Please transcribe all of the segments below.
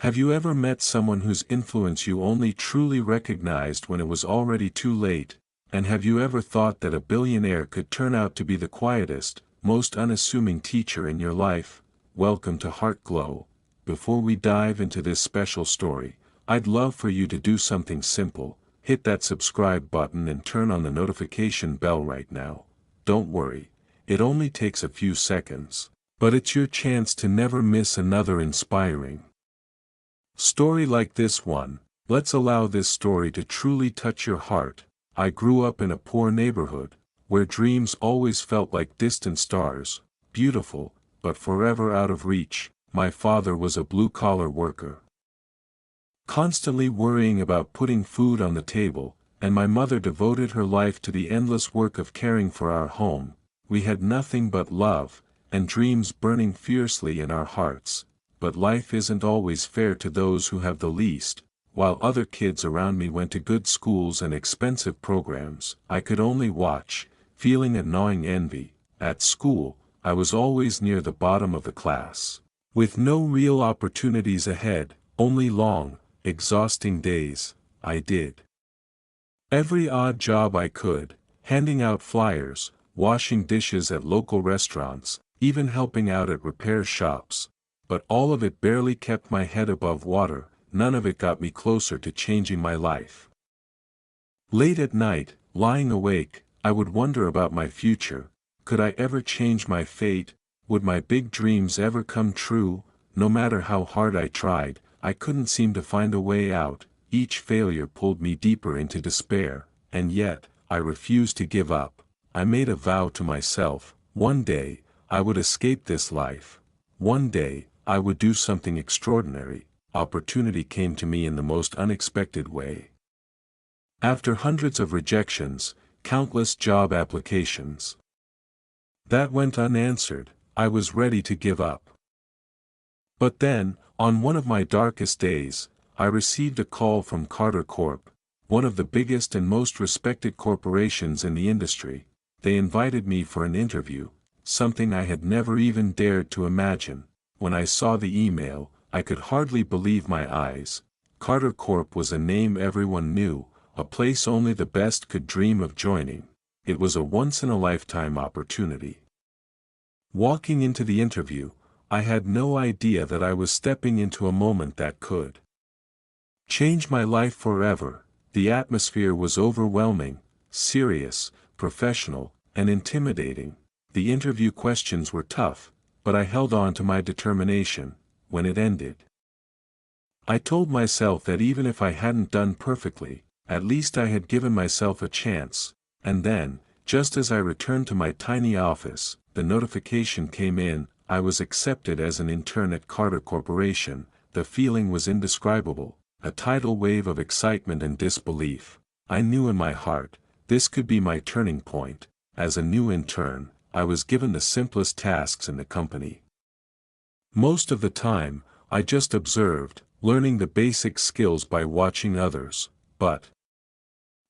Have you ever met someone whose influence you only truly recognized when it was already too late? And have you ever thought that a billionaire could turn out to be the quietest, most unassuming teacher in your life? Welcome to Heart Glow. Before we dive into this special story, I'd love for you to do something simple. Hit that subscribe button and turn on the notification bell right now. Don't worry, it only takes a few seconds, but it's your chance to never miss another inspiring story like this one. Let's allow this story to truly touch your heart. I grew up in a poor neighborhood, where dreams always felt like distant stars, beautiful, but forever out of reach. My father was a blue-collar worker, constantly worrying about putting food on the table, and my mother devoted her life to the endless work of caring for our home. We had nothing but love, and dreams burning fiercely in our hearts. But life isn't always fair to those who have the least. While other kids around me went to good schools and expensive programs, I could only watch, feeling a gnawing envy. At school, I was always near the bottom of the class, with no real opportunities ahead, only long, exhausting days. I did every odd job I could, handing out flyers, washing dishes at local restaurants, even helping out at repair shops. But all of it barely kept my head above water. None of it got me closer to changing my life. Late at night, lying awake, I would wonder about my future. Could I ever change my fate? Would my big dreams ever come true? No matter how hard I tried, I couldn't seem to find a way out. Each failure pulled me deeper into despair, and yet, I refused to give up. I made a vow to myself: one day, I would escape this life. One day, I would do something extraordinary. Opportunity came to me in the most unexpected way. After hundreds of rejections, countless job applications that went unanswered, I was ready to give up. But then, on one of my darkest days, I received a call from Carter Corp, one of the biggest and most respected corporations in the industry. They invited me for an interview, something I had never even dared to imagine. When I saw the email, I could hardly believe my eyes. Carter Corp was a name everyone knew, a place only the best could dream of joining. It was a once-in-a-lifetime opportunity. Walking into the interview, I had no idea that I was stepping into a moment that could change my life forever. The atmosphere was overwhelming, serious, professional, and intimidating. The interview questions were tough, but I held on to my determination. When it ended, I told myself that even if I hadn't done perfectly, at least I had given myself a chance. And then, just as I returned to my tiny office, the notification came in: I was accepted as an intern at Carter Corporation. The feeling was indescribable, a tidal wave of excitement and disbelief. I knew in my heart, this could be my turning point. As a new intern, I was given the simplest tasks in the company. Most of the time, I just observed, learning the basic skills by watching others. But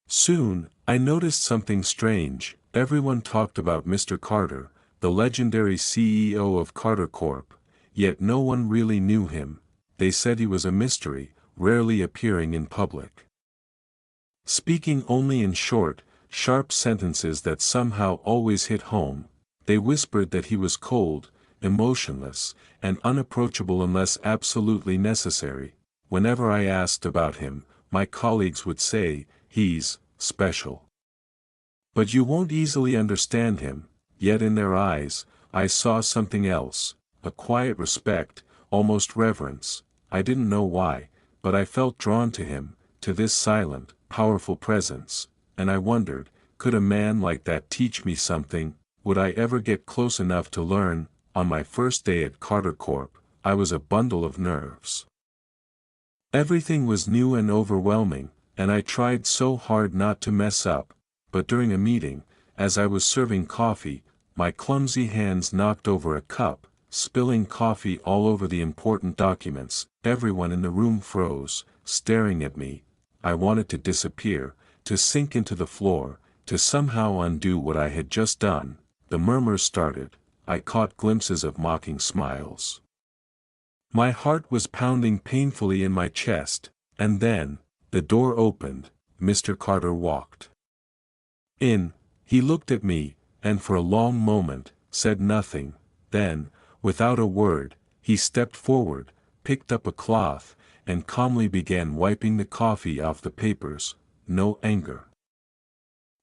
soon, I noticed something strange. Everyone talked about Mr. Carter, the legendary CEO of Carter Corp., yet no one really knew him. They said he was a mystery, rarely appearing in public, speaking only in short, sharp sentences that somehow always hit home. They whispered that he was cold, emotionless, and unapproachable unless absolutely necessary. Whenever I asked about him, my colleagues would say, "He's special, but you won't easily understand him." Yet in their eyes, I saw something else, a quiet respect, almost reverence. I didn't know why, but I felt drawn to him, to this silent, powerful presence, and I wondered, could a man like that teach me something? Would I ever get close enough to learn? On my first day at Carter Corp., I was a bundle of nerves. Everything was new and overwhelming, and I tried so hard not to mess up. But during a meeting, as I was serving coffee, my clumsy hands knocked over a cup, spilling coffee all over the important documents. Everyone in the room froze, staring at me. I wanted to disappear, to sink into the floor, to somehow undo what I had just done. The murmurs started. I caught glimpses of mocking smiles, My heart was pounding painfully in my chest, and then, the door opened, Mr. Carter walked in. He looked at me, and for a long moment, said nothing. Then, without a word, he stepped forward, picked up a cloth, and calmly began wiping the coffee off the papers. No anger.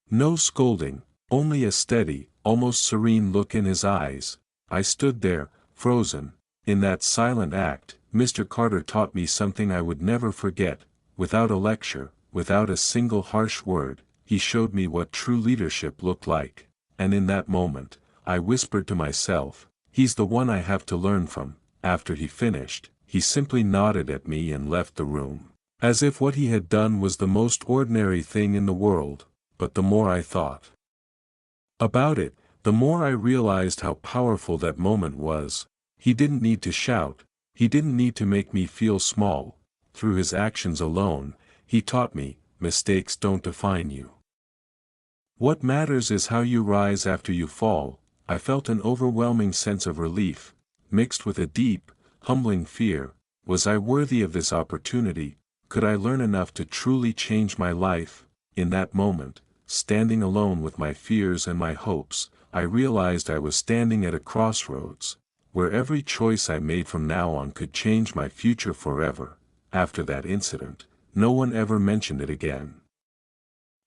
No scolding, only a steady, almost serene look in his eyes. I stood there, frozen. In that silent act, Mr. Carter taught me something I would never forget. Without a lecture, without a single harsh word, he showed me what true leadership looked like. And in that moment, I whispered to myself, he's the one I have to learn from. After he finished, he simply nodded at me and left the room, as if what he had done was the most ordinary thing in the world. But the more I thought about it, the more I realized how powerful that moment was. He didn't need to shout, he didn't need to make me feel small. Through his actions alone, he taught me, mistakes don't define you. What matters is how you rise after you fall. I felt an overwhelming sense of relief, mixed with a deep, humbling fear. Was I worthy of this opportunity? Could I learn enough to truly change my life? In that moment, standing alone with my fears and my hopes, I realized I was standing at a crossroads, where every choice I made from now on could change my future forever. After that incident, no one ever mentioned it again.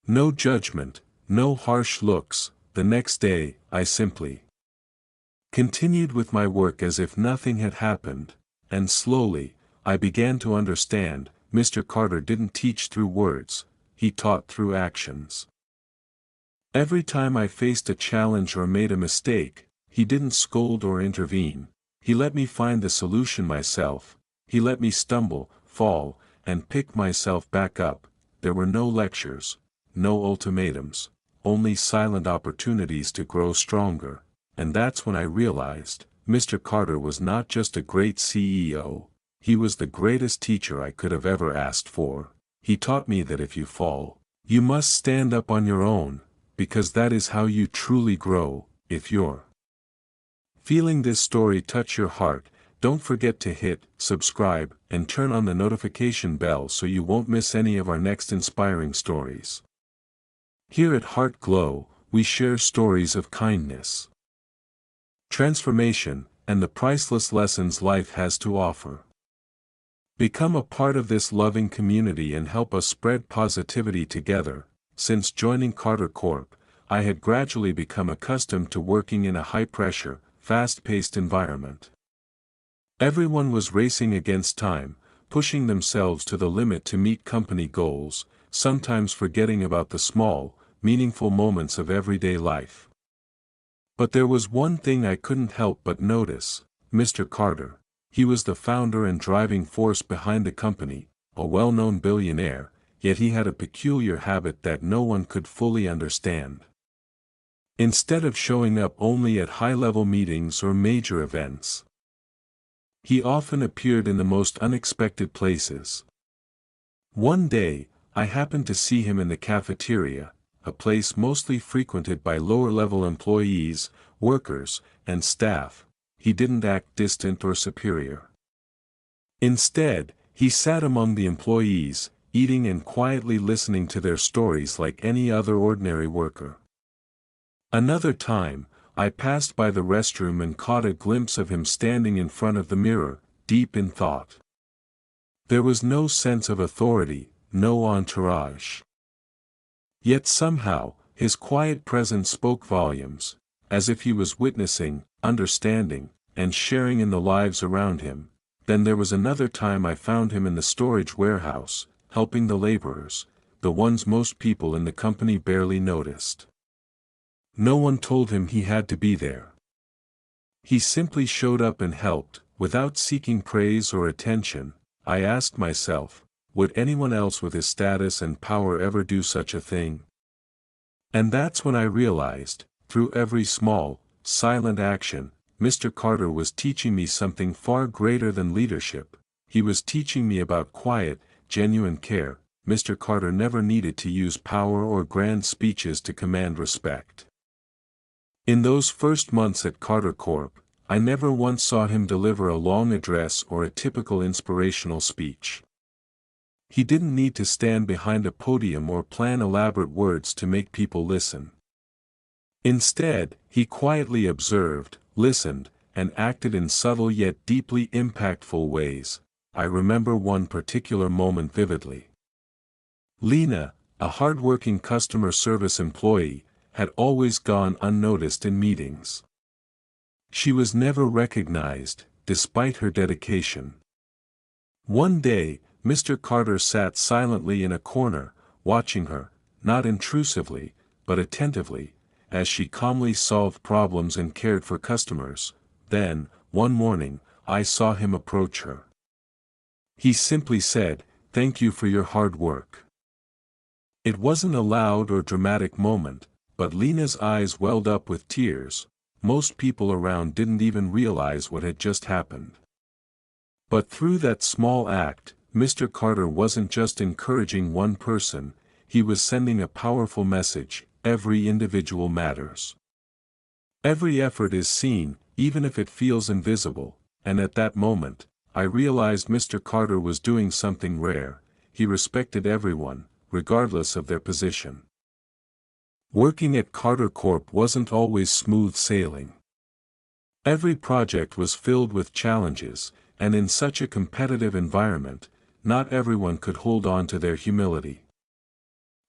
No judgment, no harsh looks. The next day, I simply continued with my work as if nothing had happened, and slowly, I began to understand, Mr. Carter didn't teach through words, he taught through actions. Every time I faced a challenge or made a mistake, he didn't scold or intervene. He let me find the solution myself. He let me stumble, fall, and pick myself back up. There were no lectures, no ultimatums, only silent opportunities to grow stronger. And that's when I realized, Mr. Carter was not just a great CEO, he was the greatest teacher I could have ever asked for. He taught me that if you fall, you must stand up on your own, because that is how you truly grow. If you're feeling this story touch your heart, don't forget to hit subscribe and turn on the notification bell so you won't miss any of our next inspiring stories. Here at Heart Glow, we share stories of kindness, transformation, and the priceless lessons life has to offer. Become a part of this loving community and help us spread positivity together. Since joining Carter Corp, I had gradually become accustomed to working in a high-pressure, fast-paced environment. Everyone was racing against time, pushing themselves to the limit to meet company goals, sometimes forgetting about the small, meaningful moments of everyday life. But there was one thing I couldn't help but notice, Mr. Carter. He was the founder and driving force behind the company, a well-known billionaire, yet he had a peculiar habit that no one could fully understand. Instead of showing up only at high-level meetings or major events, he often appeared in the most unexpected places. One day, I happened to see him in the cafeteria, a place mostly frequented by lower-level employees, workers, and staff. He didn't act distant or superior. Instead, he sat among the employees, eating and quietly listening to their stories like any other ordinary worker. Another time, I passed by the restroom and caught a glimpse of him standing in front of the mirror, deep in thought. There was no sense of authority, no entourage. Yet somehow, his quiet presence spoke volumes, as if he was witnessing, understanding, and sharing in the lives around him. Then there was another time I found him in the storage warehouse, helping the laborers, the ones most people in the company barely noticed. No one told him he had to be there. He simply showed up and helped, without seeking praise or attention. I asked myself, would anyone else with his status and power ever do such a thing? And that's when I realized, through every small, silent action, Mr. Carter was teaching me something far greater than leadership. He was teaching me about quiet, genuine care. Mr. Carter never needed to use power or grand speeches to command respect. In those first months at Carter Corp, I never once saw him deliver a long address or a typical inspirational speech. He didn't need to stand behind a podium or plan elaborate words to make people listen. Instead, he quietly observed, listened, and acted in subtle yet deeply impactful ways. I remember one particular moment vividly. Lena, a hard-working customer service employee, had always gone unnoticed in meetings. She was never recognized, despite her dedication. One day, Mr. Carter sat silently in a corner, watching her, not intrusively, but attentively, as she calmly solved problems and cared for customers. Then, one morning, I saw him approach her. He simply said, "Thank you for your hard work." It wasn't a loud or dramatic moment, but Lena's eyes welled up with tears. Most people around didn't even realize what had just happened. But through that small act, Mr. Carter wasn't just encouraging one person, he was sending a powerful message: every individual matters. Every effort is seen, even if it feels invisible, and at that moment, I realized Mr. Carter was doing something rare. He respected everyone, regardless of their position. Working at Carter Corp wasn't always smooth sailing. Every project was filled with challenges, and in such a competitive environment, not everyone could hold on to their humility.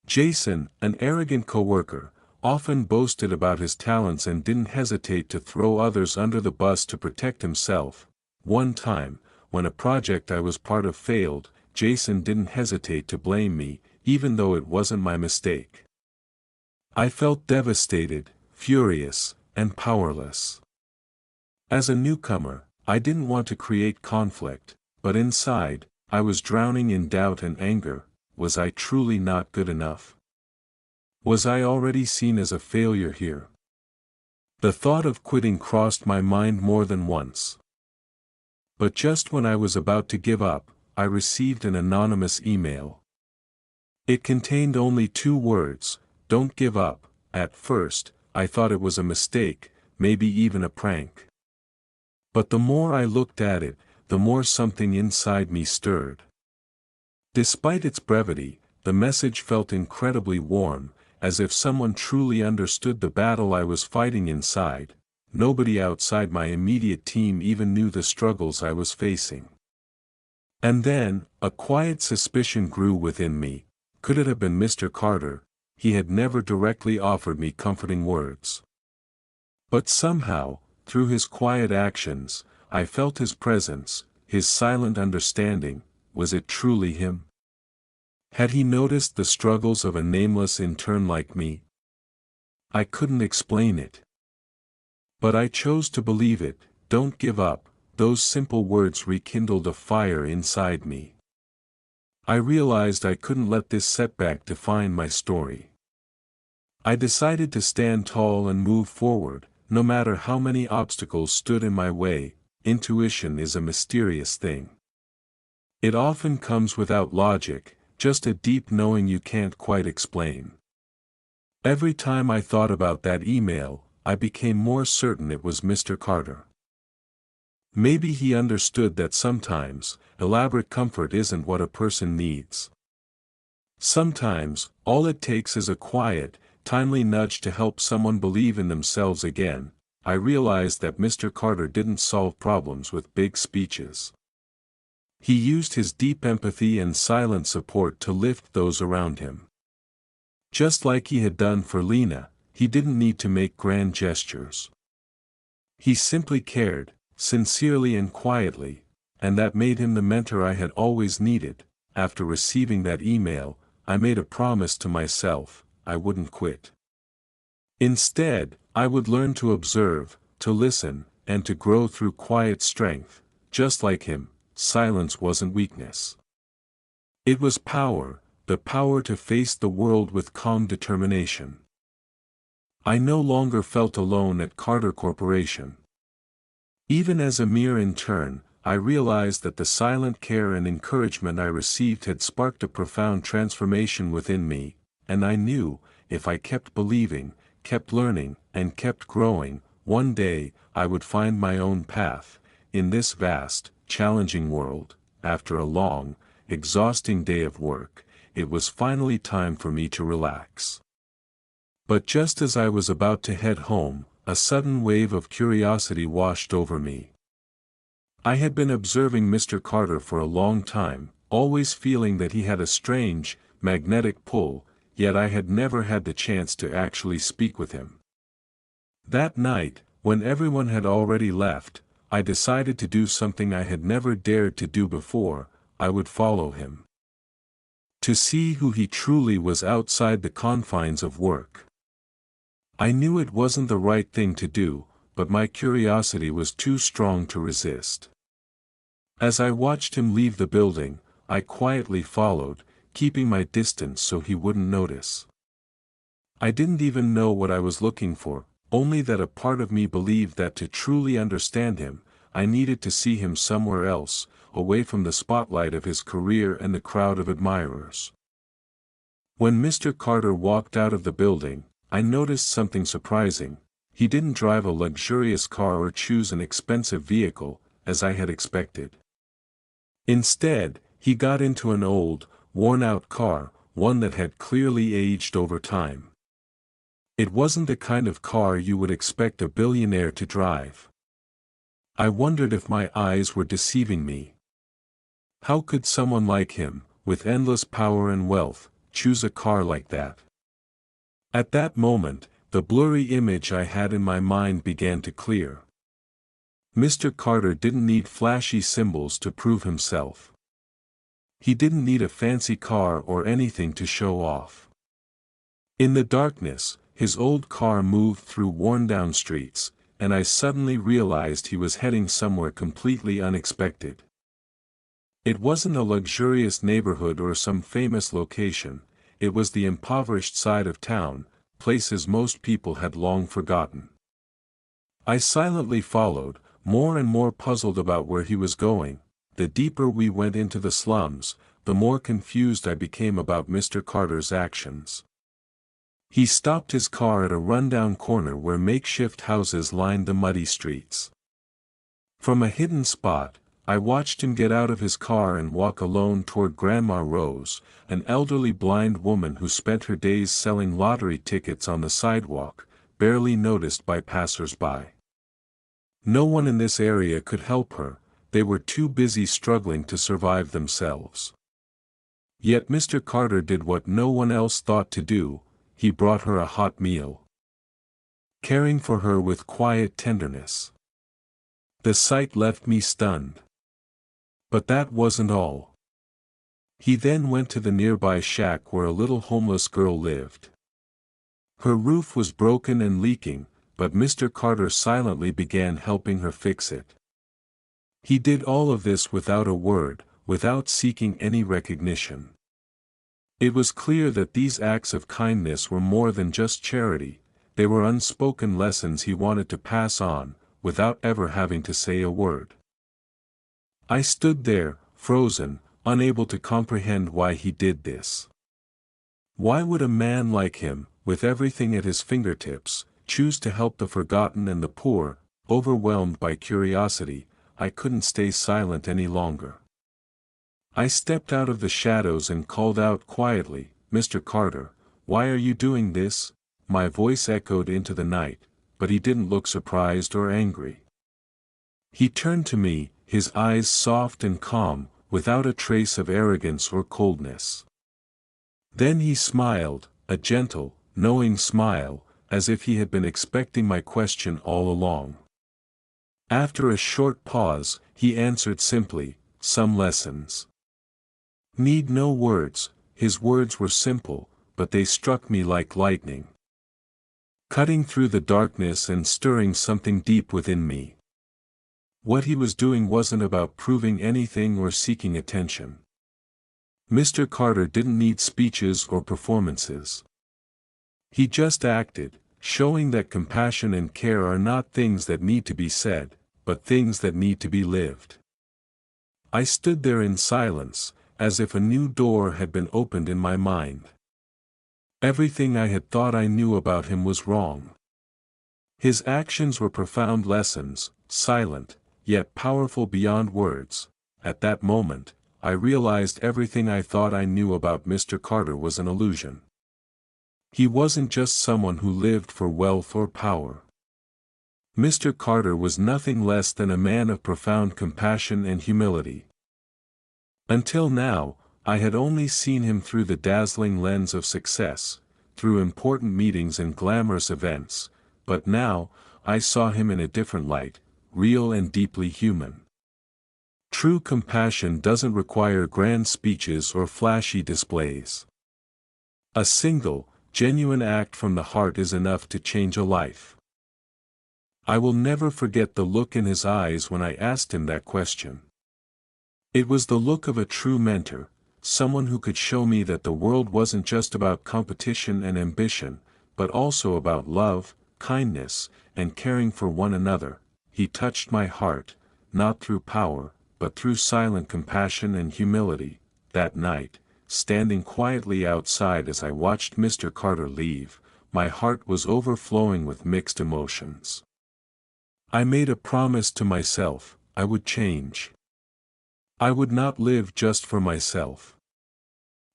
Jason, an arrogant coworker, often boasted about his talents and didn't hesitate to throw others under the bus to protect himself. One time, when a project I was part of failed, Jason didn't hesitate to blame me, even though it wasn't my mistake. I felt devastated, furious, and powerless. As a newcomer, I didn't want to create conflict, but inside, I was drowning in doubt and anger. Was I truly not good enough? Was I already seen as a failure here? The thought of quitting crossed my mind more than once. But just when I was about to give up, I received an anonymous email. It contained only 2 words: "Don't give up." At first, I thought it was a mistake, maybe even a prank. But the more I looked at it, the more something inside me stirred. Despite its brevity, the message felt incredibly warm, as if someone truly understood the battle I was fighting inside. Nobody outside my immediate team even knew the struggles I was facing. And then, a quiet suspicion grew within me. Could it have been Mr. Carter? He had never directly offered me comforting words. But somehow, through his quiet actions, I felt his presence, his silent understanding. Was it truly him? Had he noticed the struggles of a nameless intern like me? I couldn't explain it. But I chose to believe it. Don't give up. Those simple words rekindled a fire inside me. I realized I couldn't let this setback define my story. I decided to stand tall and move forward, no matter how many obstacles stood in my way. Intuition is a mysterious thing. It often comes without logic, just a deep knowing you can't quite explain. Every time I thought about that email, I became more certain it was Mr. Carter. Maybe he understood that sometimes, elaborate comfort isn't what a person needs. Sometimes, all it takes is a quiet, timely nudge to help someone believe in themselves again. I realized that Mr. Carter didn't solve problems with big speeches. He used his deep empathy and silent support to lift those around him. Just like he had done for Lena, he didn't need to make grand gestures. He simply cared, sincerely and quietly, and that made him the mentor I had always needed. After receiving that email, I made a promise to myself: I wouldn't quit. Instead, I would learn to observe, to listen, and to grow through quiet strength. Just like him, silence wasn't weakness. It was power, the power to face the world with calm determination. I no longer felt alone at Carter Corporation. Even as a mere intern, I realized that the silent care and encouragement I received had sparked a profound transformation within me, and I knew, if I kept believing, kept learning, and kept growing, one day, I would find my own path. In this vast, challenging world, after a long, exhausting day of work, it was finally time for me to relax. But just as I was about to head home, a sudden wave of curiosity washed over me. I had been observing Mr. Carter for a long time, always feeling that he had a strange, magnetic pull, yet I had never had the chance to actually speak with him. That night, when everyone had already left, I decided to do something I had never dared to do before. I would follow him. To see who he truly was outside the confines of work. I knew it wasn't the right thing to do, but my curiosity was too strong to resist. As I watched him leave the building, I quietly followed, keeping my distance so he wouldn't notice. I didn't even know what I was looking for, only that a part of me believed that to truly understand him, I needed to see him somewhere else, away from the spotlight of his career and the crowd of admirers. When Mr. Carter walked out of the building, I noticed something surprising. He didn't drive a luxurious car or choose an expensive vehicle, as I had expected. Instead, he got into an old, worn-out car, one that had clearly aged over time. It wasn't the kind of car you would expect a billionaire to drive. I wondered if my eyes were deceiving me. How could someone like him, with endless power and wealth, choose a car like that? At that moment, the blurry image I had in my mind began to clear. Mr. Carter didn't need flashy symbols to prove himself. He didn't need a fancy car or anything to show off. In the darkness, his old car moved through worn-down streets, and I suddenly realized he was heading somewhere completely unexpected. It wasn't a luxurious neighborhood or some famous location, it was the impoverished side of town, places most people had long forgotten. I silently followed, more and more puzzled about where he was going. The deeper we went into the slums, the more confused I became about Mr. Carter's actions. He stopped his car at a rundown corner where makeshift houses lined the muddy streets. From a hidden spot, I watched him get out of his car and walk alone toward Grandma Rose, an elderly blind woman who spent her days selling lottery tickets on the sidewalk, barely noticed by passers-by. No one in this area could help her, they were too busy struggling to survive themselves. Yet Mr. Carter did what no one else thought to do, he brought her a hot meal. Caring for her with quiet tenderness. The sight left me stunned. But that wasn't all. He then went to the nearby shack where a little homeless girl lived. Her roof was broken and leaking, but Mr. Carter silently began helping her fix it. He did all of this without a word, without seeking any recognition. It was clear that these acts of kindness were more than just charity, they were unspoken lessons he wanted to pass on, without ever having to say a word. I stood there, frozen, unable to comprehend why he did this. Why would a man like him, with everything at his fingertips, choose to help the forgotten and the poor? Overwhelmed by curiosity, I couldn't stay silent any longer. I stepped out of the shadows and called out quietly, "Mr. Carter, why are you doing this?" My voice echoed into the night, but he didn't look surprised or angry. He turned to me, his eyes soft and calm, without a trace of arrogance or coldness. Then he smiled, a gentle, knowing smile, as if he had been expecting my question all along. After a short pause, he answered simply, "Some lessons need no words." His words were simple, but they struck me like lightning, cutting through the darkness and stirring something deep within me. What he was doing wasn't about proving anything or seeking attention. Mr. Carter didn't need speeches or performances. He just acted, showing that compassion and care are not things that need to be said, but things that need to be lived. I stood there in silence, as if a new door had been opened in my mind. Everything I had thought I knew about him was wrong. His actions were profound lessons, silent, yet powerful beyond words. At that moment, I realized everything I thought I knew about Mr. Carter was an illusion. He wasn't just someone who lived for wealth or power. Mr. Carter was nothing less than a man of profound compassion and humility. Until now, I had only seen him through the dazzling lens of success, through important meetings and glamorous events, but now, I saw him in a different light, real and deeply human. True compassion doesn't require grand speeches or flashy displays. A single, genuine act from the heart is enough to change a life. I will never forget the look in his eyes when I asked him that question. It was the look of a true mentor, someone who could show me that the world wasn't just about competition and ambition, but also about love, kindness, and caring for one another. He touched my heart, not through power, but through silent compassion and humility. That night, standing quietly outside as I watched Mr. Carter leave, my heart was overflowing with mixed emotions. I made a promise to myself, I would change. I would not live just for myself.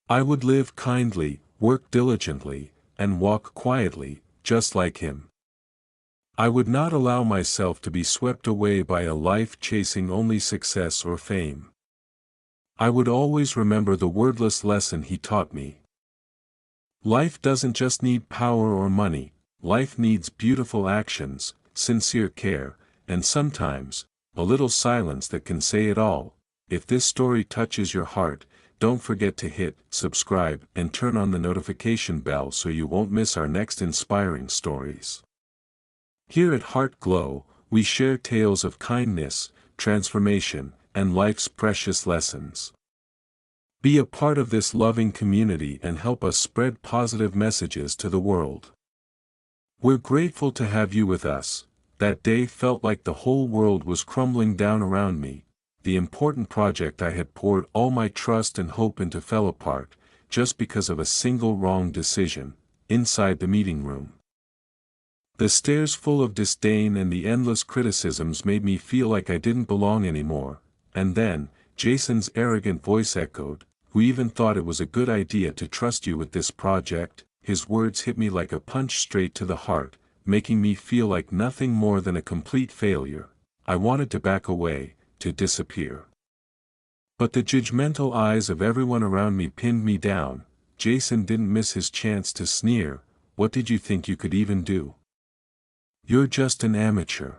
I would live kindly, work diligently, and walk quietly, just like him. I would not allow myself to be swept away by a life chasing only success or fame. I would always remember the wordless lesson he taught me. Life doesn't just need power or money, life needs beautiful actions, sincere care, and sometimes, a little silence that can say it all. If this story touches your heart, don't forget to hit subscribe and turn on the notification bell so you won't miss our next inspiring stories. Here at Heart Glow, we share tales of kindness, transformation, and life's precious lessons. Be a part of this loving community and help us spread positive messages to the world. We're grateful to have you with us. That day felt like the whole world was crumbling down around me. The important project I had poured all my trust and hope into fell apart, just because of a single wrong decision, inside the meeting room. The stares full of disdain and the endless criticisms made me feel like I didn't belong anymore, and then, Jason's arrogant voice echoed, "Who even thought it was a good idea to trust you with this project?" His words hit me like a punch straight to the heart, making me feel like nothing more than a complete failure. I wanted to back away, to disappear. But the judgmental eyes of everyone around me pinned me down. Jason didn't miss his chance to sneer. "What did you think you could even do? You're just an amateur."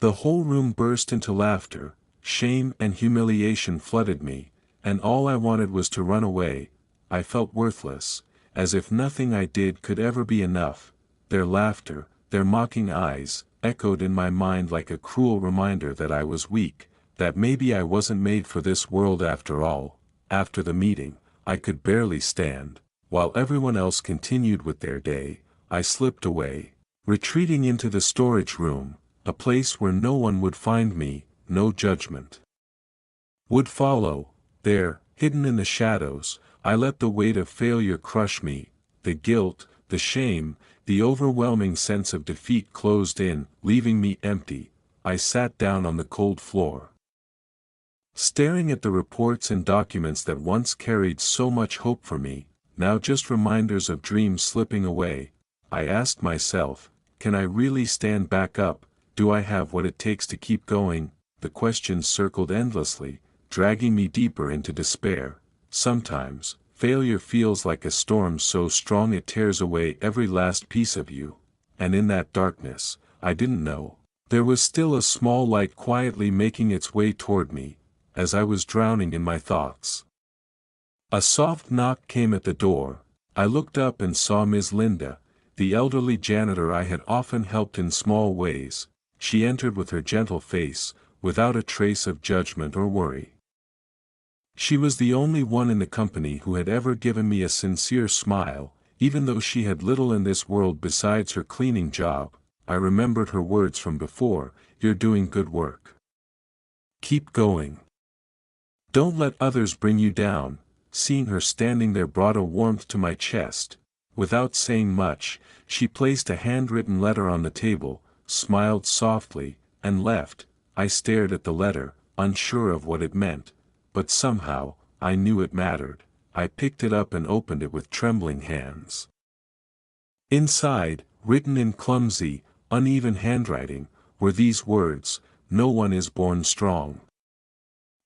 The whole room burst into laughter, shame and humiliation flooded me, and all I wanted was to run away. I felt worthless, as if nothing I did could ever be enough. Their laughter, their mocking eyes, echoed in my mind like a cruel reminder that I was weak, that maybe I wasn't made for this world after all. After the meeting, I could barely stand. While everyone else continued with their day, I slipped away, retreating into the storage room, a place where no one would find me, no judgment would follow. There, hidden in the shadows, I let the weight of failure crush me. The guilt, the shame, the overwhelming sense of defeat closed in, leaving me empty. I sat down on the cold floor, staring at the reports and documents that once carried so much hope for me, now just reminders of dreams slipping away. I asked myself, can I really stand back up? Do I have what it takes to keep going? The questions circled endlessly, dragging me deeper into despair. Sometimes, failure feels like a storm so strong it tears away every last piece of you. And in that darkness, I didn't know, there was still a small light quietly making its way toward me, as I was drowning in my thoughts. A soft knock came at the door. I looked up and saw Ms. Linda, the elderly janitor I had often helped in small ways. She entered with her gentle face, without a trace of judgment or worry. She was the only one in the company who had ever given me a sincere smile, even though she had little in this world besides her cleaning job. I remembered her words from before, "You're doing good work. Keep going. Don't let others bring you down." Seeing her standing there brought a warmth to my chest. Without saying much, she placed a handwritten letter on the table, smiled softly, and left. I stared at the letter, unsure of what it meant, but somehow, I knew it mattered. I picked it up and opened it with trembling hands. Inside, written in clumsy, uneven handwriting, were these words: "No one is born strong.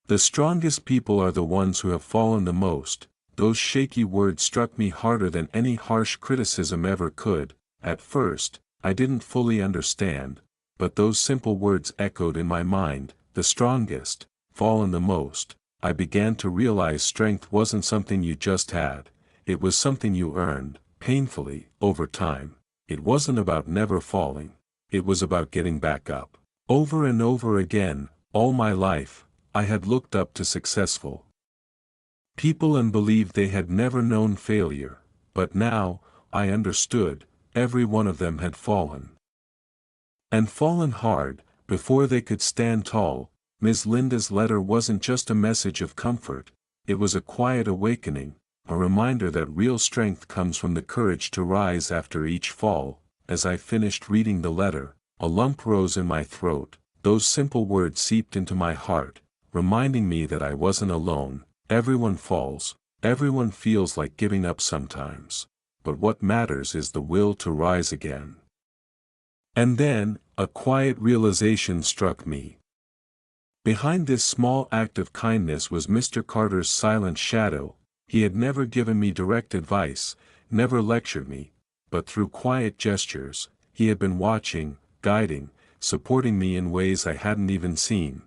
The strongest people are the ones who have fallen the most." Those shaky words struck me harder than any harsh criticism ever could. At first, I didn't fully understand, but those simple words echoed in my mind: the strongest, fallen the most. I began to realize strength wasn't something you just had, it was something you earned, painfully, over time. It wasn't about never falling, it was about getting back up. Over and over again, all my life, I had looked up to successful people and believed they had never known failure, but now, I understood, every one of them had fallen. And fallen hard, before they could stand tall. Ms. Linda's letter wasn't just a message of comfort, it was a quiet awakening, a reminder that real strength comes from the courage to rise after each fall. As I finished reading the letter, a lump rose in my throat. Those simple words seeped into my heart, reminding me that I wasn't alone. Everyone falls, everyone feels like giving up sometimes, but what matters is the will to rise again. And then, a quiet realization struck me. Behind this small act of kindness was Mr. Carter's silent shadow. He had never given me direct advice, never lectured me, but through quiet gestures, he had been watching, guiding, supporting me in ways I hadn't even seen.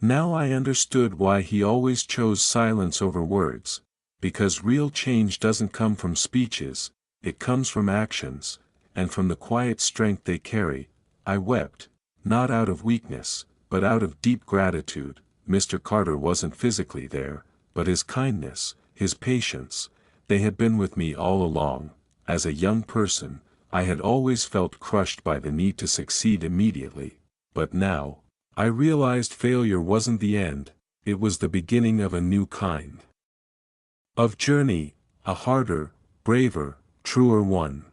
Now I understood why he always chose silence over words, because real change doesn't come from speeches, it comes from actions, and from the quiet strength they carry. I wept, not out of weakness, but out of deep gratitude. Mr. Carter wasn't physically there, but his kindness, his patience, they had been with me all along. As a young person, I had always felt crushed by the need to succeed immediately, but now, I realized failure wasn't the end, it was the beginning of a new kind of journey, a harder, braver, truer one.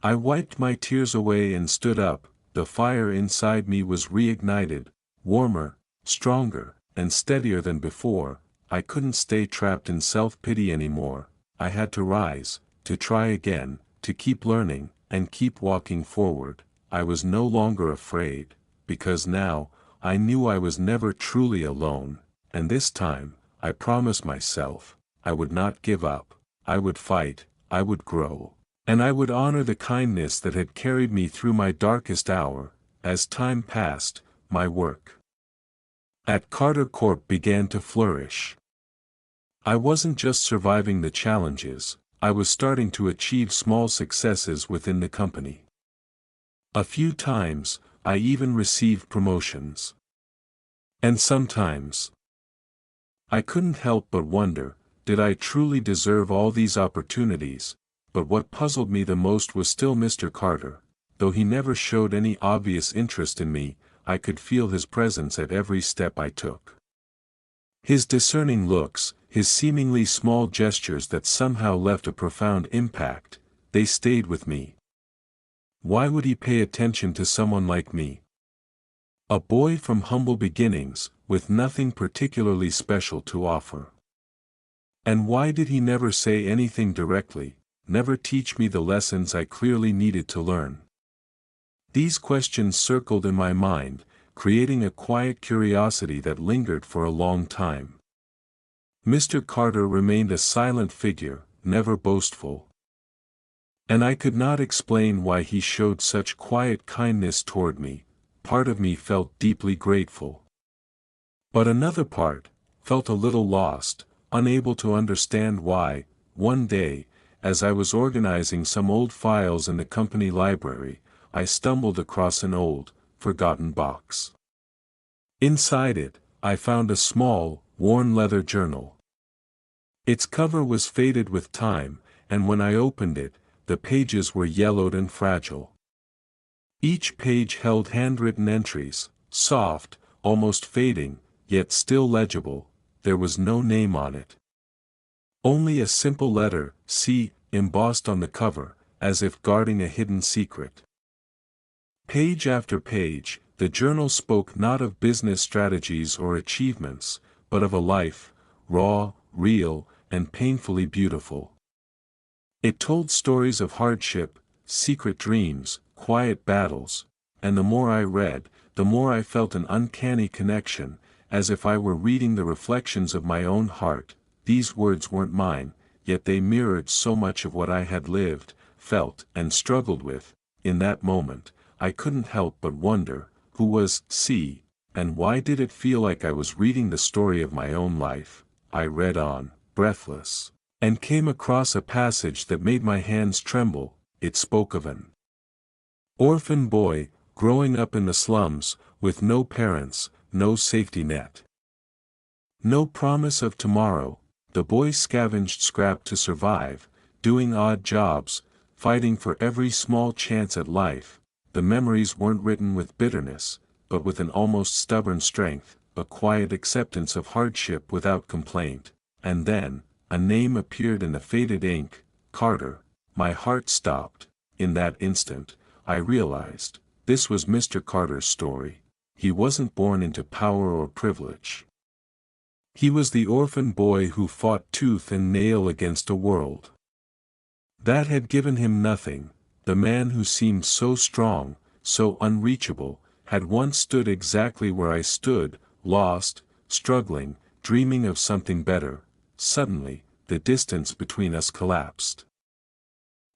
I wiped my tears away and stood up. The fire inside me was reignited, warmer, stronger, and steadier than before. I couldn't stay trapped in self-pity anymore. I had to rise, to try again, to keep learning, and keep walking forward. I was no longer afraid, because now, I knew I was never truly alone, and this time, I promised myself, I would not give up, I would fight, I would grow, and I would honor the kindness that had carried me through my darkest hour. As time passed, my work at Carter Corp began to flourish. I wasn't just surviving the challenges, I was starting to achieve small successes within the company. A few times, I even received promotions. And sometimes, I couldn't help but wonder, did I truly deserve all these opportunities? But what puzzled me the most was still Mr. Carter. Though he never showed any obvious interest in me, I could feel his presence at every step I took. His discerning looks, his seemingly small gestures that somehow left a profound impact, they stayed with me. Why would he pay attention to someone like me? A boy from humble beginnings, with nothing particularly special to offer. And why did he never say anything directly, never teach me the lessons I clearly needed to learn? These questions circled in my mind, creating a quiet curiosity that lingered for a long time. Mr. Carter remained a silent figure, never boastful. And I could not explain why he showed such quiet kindness toward me. Part of me felt deeply grateful. But another part felt a little lost, unable to understand why. One day, as I was organizing some old files in the company library, I stumbled across an old, forgotten box. Inside it, I found a small, worn leather journal. Its cover was faded with time, and when I opened it, the pages were yellowed and fragile. Each page held handwritten entries, soft, almost fading, yet still legible. There was no name on it. Only a simple letter, "C. embossed on the cover, as if guarding a hidden secret. Page after page, the journal spoke not of business strategies or achievements, but of a life, raw, real, and painfully beautiful. It told stories of hardship, secret dreams, quiet battles, and the more I read, the more I felt an uncanny connection, as if I were reading the reflections of my own heart. These words weren't mine, yet they mirrored so much of what I had lived, felt, and struggled with. In that moment, I couldn't help but wonder, who was C, and why did it feel like I was reading the story of my own life? I read on, breathless, and came across a passage that made my hands tremble. It spoke of an orphan boy, growing up in the slums, with no parents, no safety net. No promise of tomorrow. The boy scavenged scrap to survive, doing odd jobs, fighting for every small chance at life. The memories weren't written with bitterness, but with an almost stubborn strength, a quiet acceptance of hardship without complaint. And then, a name appeared in the faded ink, Carter. My heart stopped. In that instant, I realized, this was Mr. Carter's story. He wasn't born into power or privilege. He was the orphan boy who fought tooth and nail against a world that had given him nothing. The man who seemed so strong, so unreachable, had once stood exactly where I stood, lost, struggling, dreaming of something better. Suddenly, the distance between us collapsed.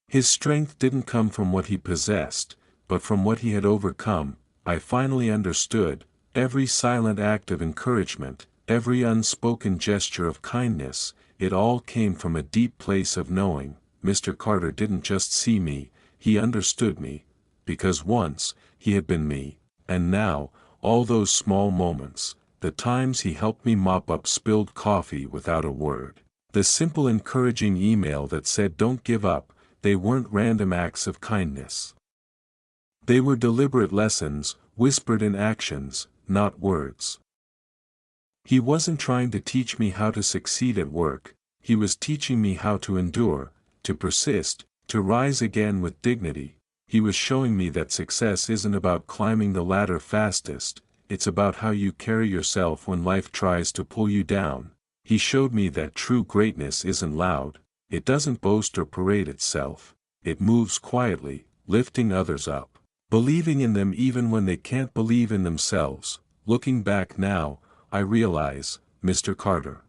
His strength didn't come from what he possessed, but from what he had overcome. I finally understood. Every silent act of encouragement, every unspoken gesture of kindness, it all came from a deep place of knowing. Mr. Carter didn't just see me, he understood me, because once, he had been me, and now, all those small moments, the times he helped me mop up spilled coffee without a word, the simple encouraging email that said don't give up, they weren't random acts of kindness. They were deliberate lessons, whispered in actions, not words. He wasn't trying to teach me how to succeed at work, he was teaching me how to endure, to persist, to rise again with dignity. He was showing me that success isn't about climbing the ladder fastest, it's about how you carry yourself when life tries to pull you down. He showed me that true greatness isn't loud, it doesn't boast or parade itself, it moves quietly, lifting others up, believing in them even when they can't believe in themselves. Looking back now, I realize, Mr. Carter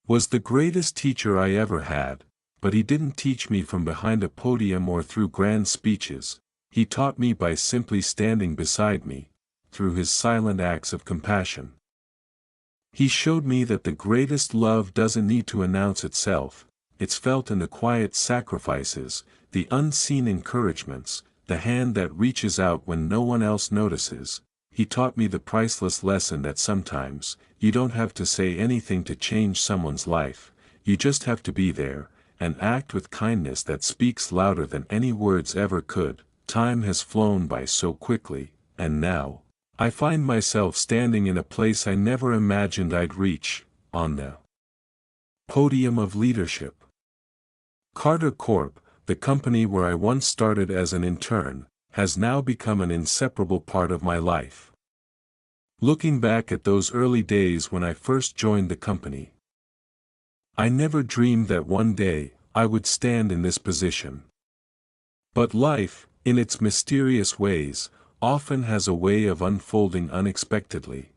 was the greatest teacher I ever had, but he didn't teach me from behind a podium or through grand speeches. He taught me by simply standing beside me, through his silent acts of compassion. He showed me that the greatest love doesn't need to announce itself, it's felt in the quiet sacrifices, the unseen encouragements, the hand that reaches out when no one else notices. He taught me the priceless lesson that sometimes, you don't have to say anything to change someone's life, you just have to be there, and act with kindness that speaks louder than any words ever could. Time has flown by so quickly, and now, I find myself standing in a place I never imagined I'd reach, on the podium of leadership. Carter Corp., the company where I once started as an intern, has now become an inseparable part of my life. Looking back at those early days when I first joined the company, I never dreamed that one day, I would stand in this position. But life, in its mysterious ways, often has a way of unfolding unexpectedly.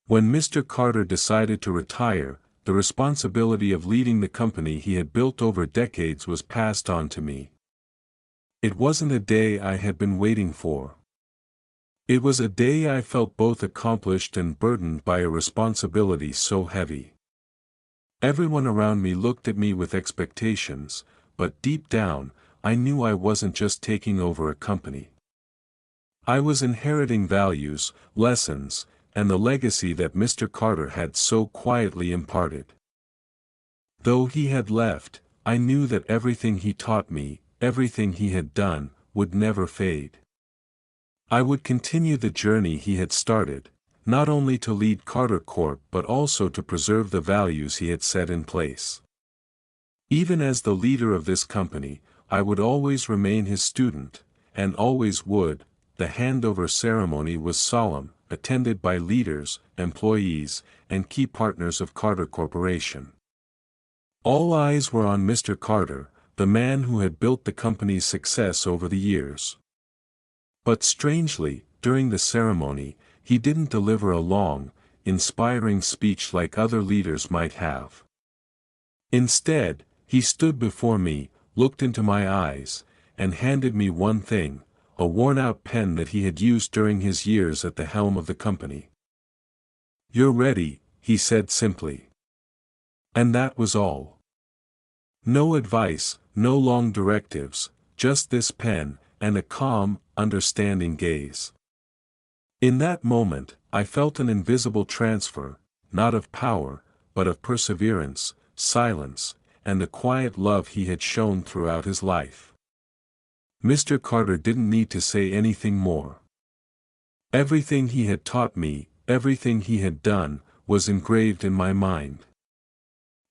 When Mr. Carter decided to retire, the responsibility of leading the company he had built over decades was passed on to me. It wasn't a day I had been waiting for. It was a day I felt both accomplished and burdened by a responsibility so heavy. Everyone around me looked at me with expectations, but deep down, I knew I wasn't just taking over a company. I was inheriting values, lessons, and the legacy that Mr. Carter had so quietly imparted. Though he had left, I knew that everything he taught me, everything he had done, would never fade. I would continue the journey he had started, not only to lead Carter Corp. But also to preserve the values he had set in place. Even as the leader of this company, I would always remain his student, and always would. The handover ceremony was solemn, attended by leaders, employees, and key partners of Carter Corporation. All eyes were on Mr. Carter, the man who had built the company's success over the years. But strangely, during the ceremony, he didn't deliver a long, inspiring speech like other leaders might have. Instead, he stood before me, looked into my eyes, and handed me one thing, a worn-out pen that he had used during his years at the helm of the company. "You're ready," he said simply. And that was all. No advice, no long directives, just this pen, and a calm, understanding gaze. In that moment, I felt an invisible transfer, not of power, but of perseverance, silence, and the quiet love he had shown throughout his life. Mr. Carter didn't need to say anything more. Everything he had taught me, everything he had done, was engraved in my mind.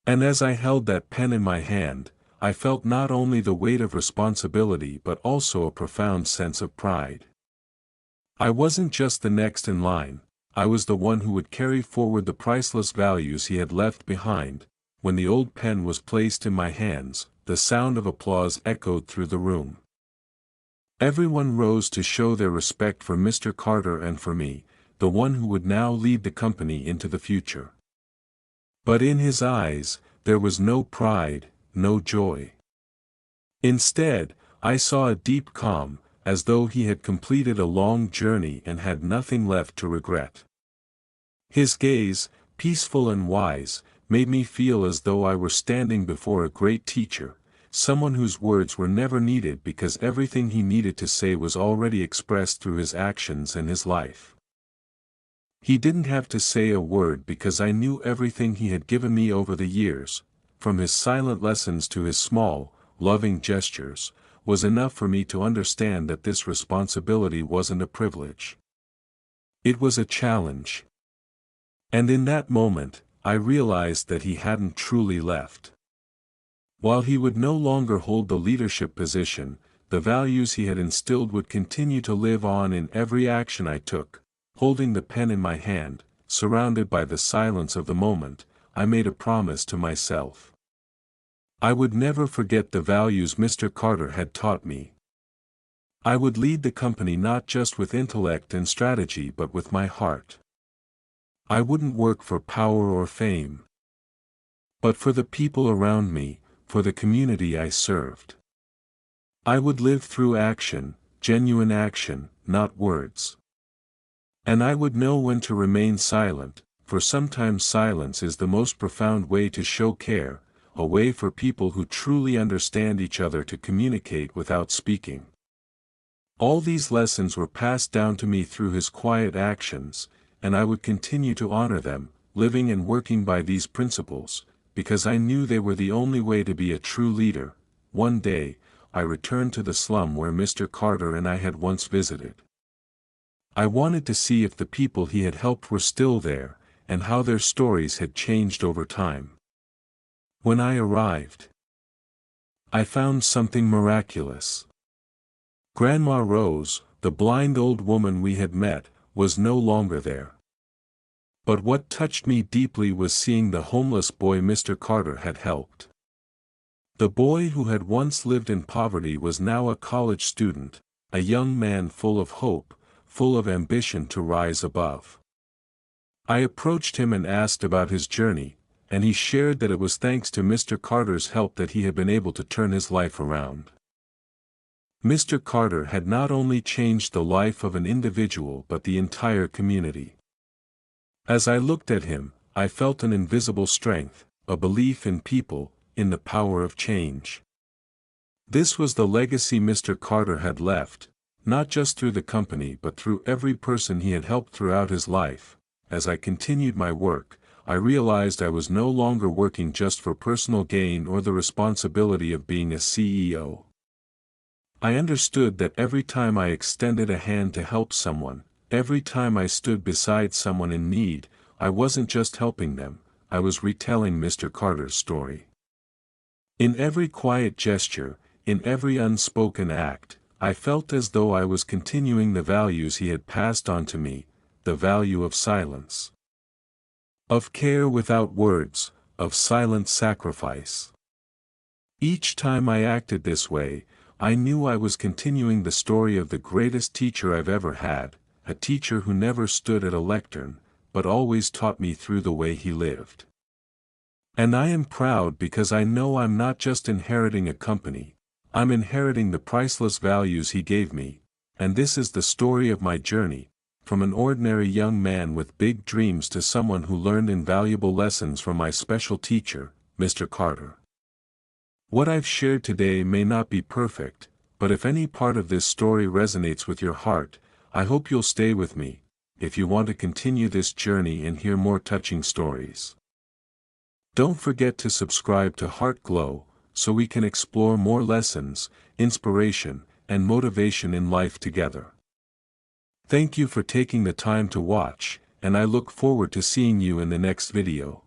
And as I held that pen in my hand, I felt not only the weight of responsibility but also a profound sense of pride. I wasn't just the next in line, I was the one who would carry forward the priceless values he had left behind. When the old pen was placed in my hands, the sound of applause echoed through the room. Everyone rose to show their respect for Mr. Carter and for me, the one who would now lead the company into the future. But in his eyes, there was no pride, no joy. Instead, I saw a deep calm, as though he had completed a long journey and had nothing left to regret. His gaze, peaceful and wise, made me feel as though I were standing before a great teacher, someone whose words were never needed because everything he needed to say was already expressed through his actions and his life. He didn't have to say a word because I knew everything he had given me over the years, from his silent lessons to his small, loving gestures, was enough for me to understand that this responsibility wasn't a privilege. It was a challenge. And in that moment, I realized that he hadn't truly left. While he would no longer hold the leadership position, the values he had instilled would continue to live on in every action I took. Holding the pen in my hand, surrounded by the silence of the moment, I made a promise to myself. I would never forget the values Mr. Carter had taught me. I would lead the company not just with intellect and strategy but with my heart. I wouldn't work for power or fame, but for the people around me, for the community I served. I would live through action, genuine action, not words. And I would know when to remain silent, for sometimes silence is the most profound way to show care, a way for people who truly understand each other to communicate without speaking. All these lessons were passed down to me through his quiet actions, and I would continue to honor them, living and working by these principles, because I knew they were the only way to be a true leader. One day, I returned to the slum where Mr. Carter and I had once visited. I wanted to see if the people he had helped were still there, and how their stories had changed over time. When I arrived, I found something miraculous. Grandma Rose, the blind old woman we had met, was no longer there. But what touched me deeply was seeing the homeless boy Mr. Carter had helped. The boy who had once lived in poverty was now a college student, a young man full of hope, full of ambition to rise above. I approached him and asked about his journey, and he shared that it was thanks to Mr. Carter's help that he had been able to turn his life around. Mr. Carter had not only changed the life of an individual but the entire community. As I looked at him, I felt an invisible strength, a belief in people, in the power of change. This was the legacy Mr. Carter had left, not just through the company but through every person he had helped throughout his life. As I continued my work, I realized I was no longer working just for personal gain or the responsibility of being a CEO. I understood that every time I extended a hand to help someone, every time I stood beside someone in need, I wasn't just helping them, I was retelling Mr. Carter's story. In every quiet gesture, in every unspoken act, I felt as though I was continuing the values he had passed on to me, the value of silence. Of care without words, of silent sacrifice. Each time I acted this way, I knew I was continuing the story of the greatest teacher I've ever had, a teacher who never stood at a lectern, but always taught me through the way he lived. And I am proud because I know I'm not just inheriting a company, I'm inheriting the priceless values he gave me, and this is the story of my journey, from an ordinary young man with big dreams to someone who learned invaluable lessons from my special teacher, Mr. Carter. What I've shared today may not be perfect, but if any part of this story resonates with your heart, I hope you'll stay with me, if you want to continue this journey and hear more touching stories. Don't forget to subscribe to Heart Glow, so we can explore more lessons, inspiration, and motivation in life together. Thank you for taking the time to watch, and I look forward to seeing you in the next video.